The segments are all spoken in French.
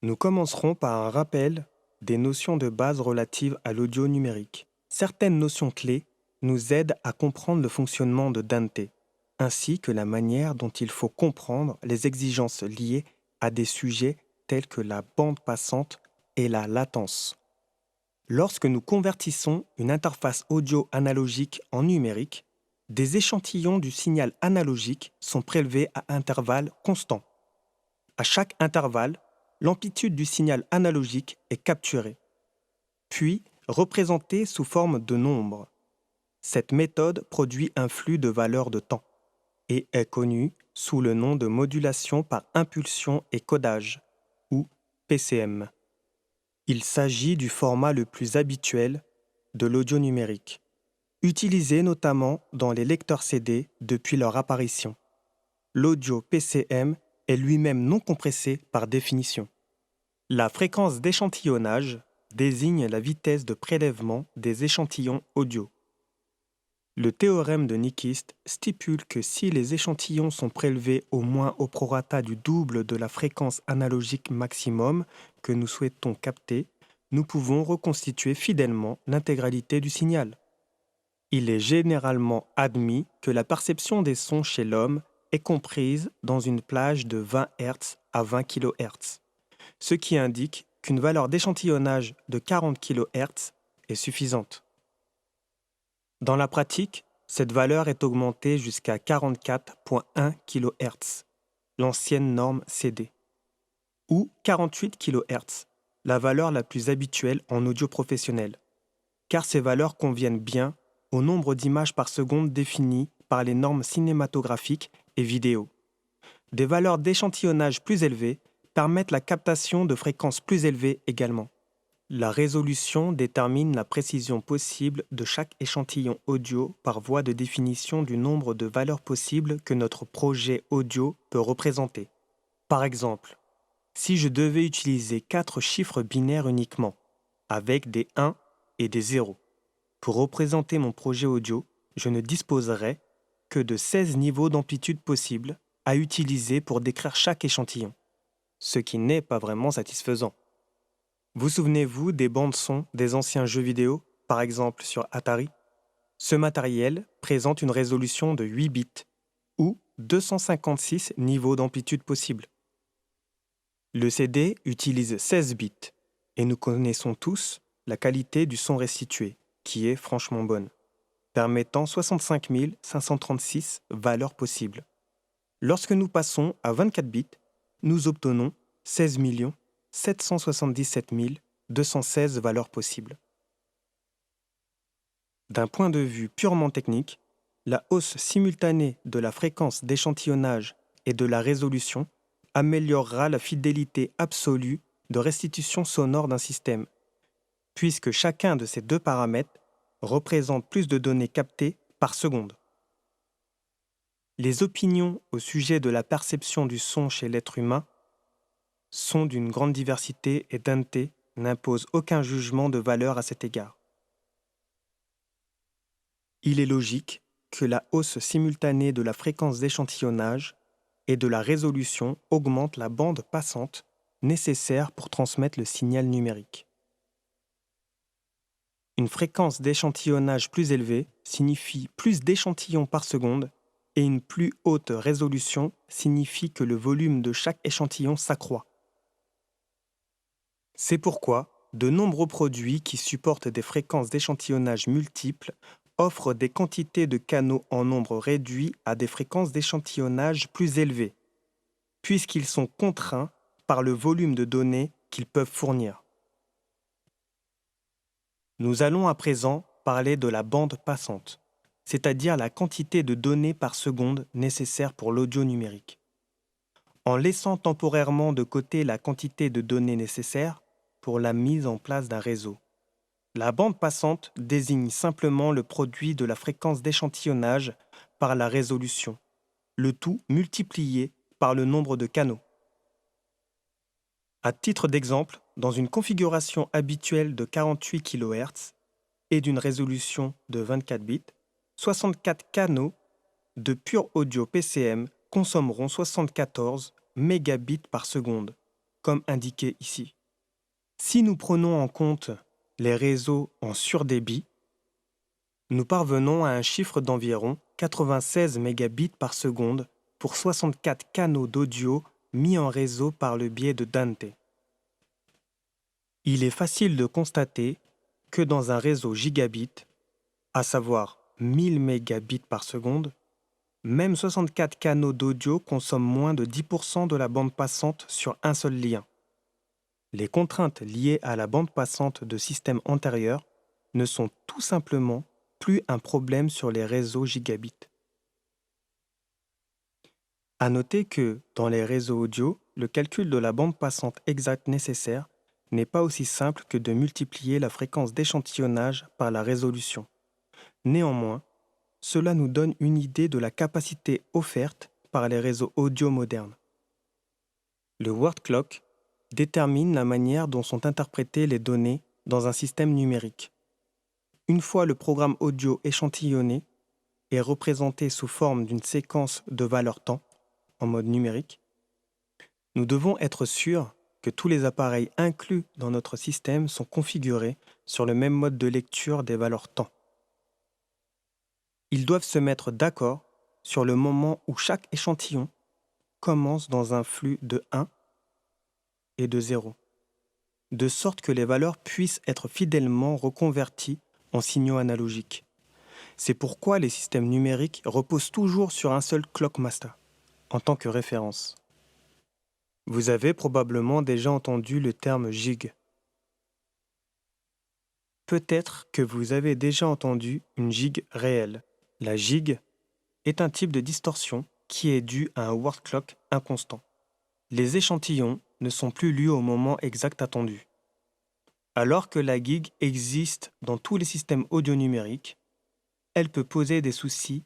Nous commencerons par un rappel des notions de base relatives à l'audio numérique. Certaines notions clés nous aident à comprendre le fonctionnement de Dante, ainsi que la manière dont il faut comprendre les exigences liées à des sujets tels que la bande passante et la latence. Lorsque nous convertissons une interface audio analogique en numérique, des échantillons du signal analogique sont prélevés à intervalles constants. À chaque intervalle, l'amplitude du signal analogique est capturée, puis représentée sous forme de nombres. Cette méthode produit un flux de valeurs de temps et est connue sous le nom de modulation par impulsion et codage, ou PCM. Il s'agit du format le plus habituel de l'audio numérique, utilisé notamment dans les lecteurs CD depuis leur apparition. L'audio PCM est lui-même non compressé par définition. La fréquence d'échantillonnage désigne la vitesse de prélèvement des échantillons audio. Le théorème de Nyquist stipule que si les échantillons sont prélevés au moins au prorata du double de la fréquence analogique maximum que nous souhaitons capter, nous pouvons reconstituer fidèlement l'intégralité du signal. Il est généralement admis que la perception des sons chez l'homme est comprise dans une plage de 20 Hz à 20 kHz, ce qui indique qu'une valeur d'échantillonnage de 40 kHz est suffisante. Dans la pratique, cette valeur est augmentée jusqu'à 44,1 kHz, l'ancienne norme CD, ou 48 kHz, la valeur la plus habituelle en audio professionnel, car ces valeurs conviennent bien au nombre d'images par seconde définies par les normes cinématographiques et vidéo. Des valeurs d'échantillonnage plus élevées permettent la captation de fréquences plus élevées également. La résolution détermine la précision possible de chaque échantillon audio par voie de définition du nombre de valeurs possibles que notre projet audio peut représenter. Par exemple, si je devais utiliser 4 chiffres binaires uniquement, avec des 1 et des 0, pour représenter mon projet audio, je ne disposerais que de 16 niveaux d'amplitude possibles à utiliser pour décrire chaque échantillon, ce qui n'est pas vraiment satisfaisant. Vous souvenez-vous des bandes-son des anciens jeux vidéo, par exemple sur Atari? Ce matériel présente une résolution de 8 bits, ou 256 niveaux d'amplitude possibles. Le CD utilise 16 bits, et nous connaissons tous la qualité du son restitué, qui est franchement bonne, permettant 65 536 valeurs possibles. Lorsque nous passons à 24 bits, nous obtenons 16 777 216 valeurs possibles. D'un point de vue purement technique, la hausse simultanée de la fréquence d'échantillonnage et de la résolution améliorera la fidélité absolue de restitution sonore d'un système, puisque chacun de ces deux paramètres représente plus de données captées par seconde. Les opinions au sujet de la perception du son chez l'être humain sont d'une grande diversité et Dante n'impose aucun jugement de valeur à cet égard. Il est logique que la hausse simultanée de la fréquence d'échantillonnage et de la résolution augmente la bande passante nécessaire pour transmettre le signal numérique. Une fréquence d'échantillonnage plus élevée signifie plus d'échantillons par seconde et une plus haute résolution signifie que le volume de chaque échantillon s'accroît. C'est pourquoi de nombreux produits qui supportent des fréquences d'échantillonnage multiples offrent des quantités de canaux en nombre réduit à des fréquences d'échantillonnage plus élevées, puisqu'ils sont contraints par le volume de données qu'ils peuvent fournir. Nous allons à présent parler de la bande passante, c'est-à-dire la quantité de données par seconde nécessaire pour l'audio numérique. En laissant temporairement de côté la quantité de données nécessaires pour la mise en place d'un réseau. La bande passante désigne simplement le produit de la fréquence d'échantillonnage par la résolution, le tout multiplié par le nombre de canaux. À titre d'exemple, dans une configuration habituelle de 48 kHz et d'une résolution de 24 bits, 64 canaux de pur audio PCM consommeront 74 mégabits par seconde, comme indiqué ici. Si nous prenons en compte les réseaux en surdébit, nous parvenons à un chiffre d'environ 96 mégabits par seconde pour 64 canaux d'audio mis en réseau par le biais de Dante. Il est facile de constater que dans un réseau gigabit, à savoir 1000 mégabits par seconde, même 64 canaux d'audio consomment moins de 10% de la bande passante sur un seul lien. Les contraintes liées à la bande passante de systèmes antérieurs ne sont tout simplement plus un problème sur les réseaux gigabits. À noter que, dans les réseaux audio, le calcul de la bande passante exacte nécessaire n'est pas aussi simple que de multiplier la fréquence d'échantillonnage par la résolution. Néanmoins, cela nous donne une idée de la capacité offerte par les réseaux audio modernes. Le word clock détermine la manière dont sont interprétées les données dans un système numérique. Une fois le programme audio échantillonné et représenté sous forme d'une séquence de valeurs temps, en mode numérique, nous devons être sûrs que tous les appareils inclus dans notre système sont configurés sur le même mode de lecture des valeurs temps. Ils doivent se mettre d'accord sur le moment où chaque échantillon commence dans un flux de 1 et de 0, de sorte que les valeurs puissent être fidèlement reconverties en signaux analogiques. C'est pourquoi les systèmes numériques reposent toujours sur un seul clock master, en tant que référence. Vous avez probablement déjà entendu le terme gig. Peut-être que vous avez déjà entendu une gig réelle. La gig est un type de distorsion qui est due à un word clock inconstant. Les échantillons ne sont plus lus au moment exact attendu. Alors que la gig existe dans tous les systèmes audio numériques, elle peut poser des soucis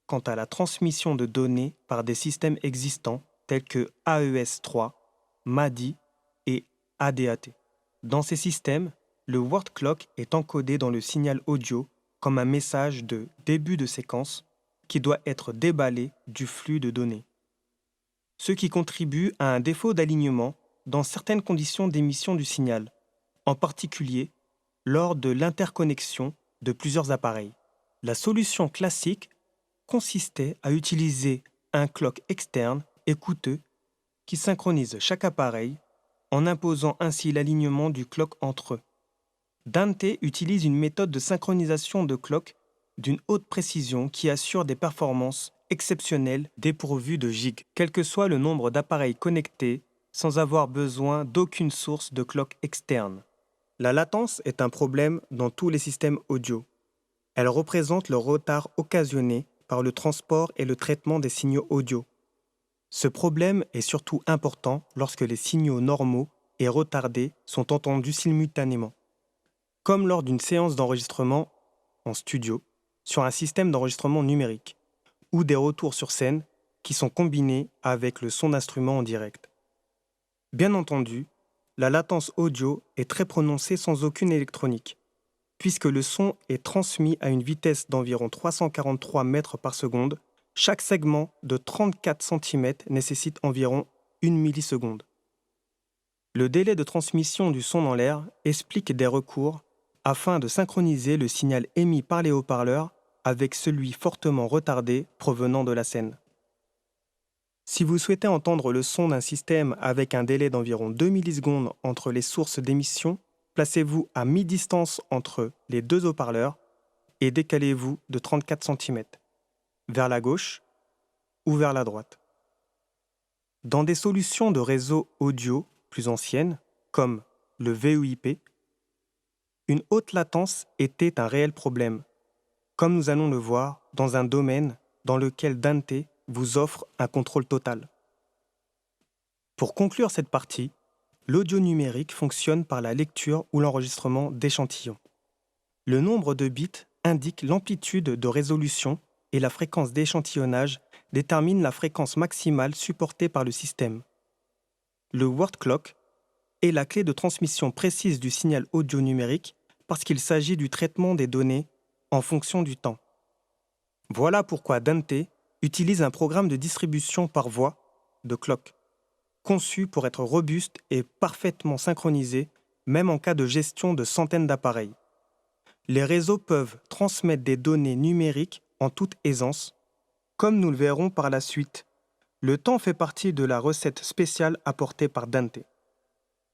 quant à la transmission de données par des systèmes existants tels que AES-3, MADI et ADAT. Dans ces systèmes, le word clock est encodé dans le signal audio comme un message de début de séquence qui doit être déballé du flux de données, ce qui contribue à un défaut d'alignement dans certaines conditions d'émission du signal, en particulier lors de l'interconnexion de plusieurs appareils. La solution classique consistait à utiliser un clock externe et coûteux qui synchronise chaque appareil en imposant ainsi l'alignement du clock entre eux. Dante utilise une méthode de synchronisation de clock d'une haute précision qui assure des performances exceptionnelles dépourvues de gigs, quel que soit le nombre d'appareils connectés, sans avoir besoin d'aucune source de clock externe. La latence est un problème dans tous les systèmes audio. Elle représente le retard occasionné par le transport et le traitement des signaux audio. Ce problème est surtout important lorsque les signaux normaux et retardés sont entendus simultanément, comme lors d'une séance d'enregistrement en studio sur un système d'enregistrement numérique, ou des retours sur scène qui sont combinés avec le son d'instrument en direct. Bien entendu, la latence audio est très prononcée sans aucune électronique, puisque le son est transmis à une vitesse d'environ 343 mètres par seconde. Chaque segment de 34 cm nécessite environ 1 milliseconde. Le délai de transmission du son dans l'air explique des recours afin de synchroniser le signal émis par les haut-parleurs avec celui fortement retardé provenant de la scène. Si vous souhaitez entendre le son d'un système avec un délai d'environ 2 millisecondes entre les sources d'émission, placez-vous à mi-distance entre les deux haut-parleurs et décalez-vous de 34 cm, vers la gauche ou vers la droite. Dans des solutions de réseau audio plus anciennes, comme le VoIP, une haute latence était un réel problème, comme nous allons le voir dans un domaine dans lequel Dante vous offre un contrôle total. Pour conclure cette partie, l'audio numérique fonctionne par la lecture ou l'enregistrement d'échantillons. Le nombre de bits indique l'amplitude de résolution et la fréquence d'échantillonnage détermine la fréquence maximale supportée par le système. Le word clock est la clé de transmission précise du signal audio numérique parce qu'il s'agit du traitement des données en fonction du temps. Voilà pourquoi Dante utilise un programme de distribution par voie de clock. conçus pour être robustes et parfaitement synchronisés, même en cas de gestion de centaines d'appareils. Les réseaux peuvent transmettre des données numériques en toute aisance, comme nous le verrons par la suite. Le temps fait partie de la recette spéciale apportée par Dante.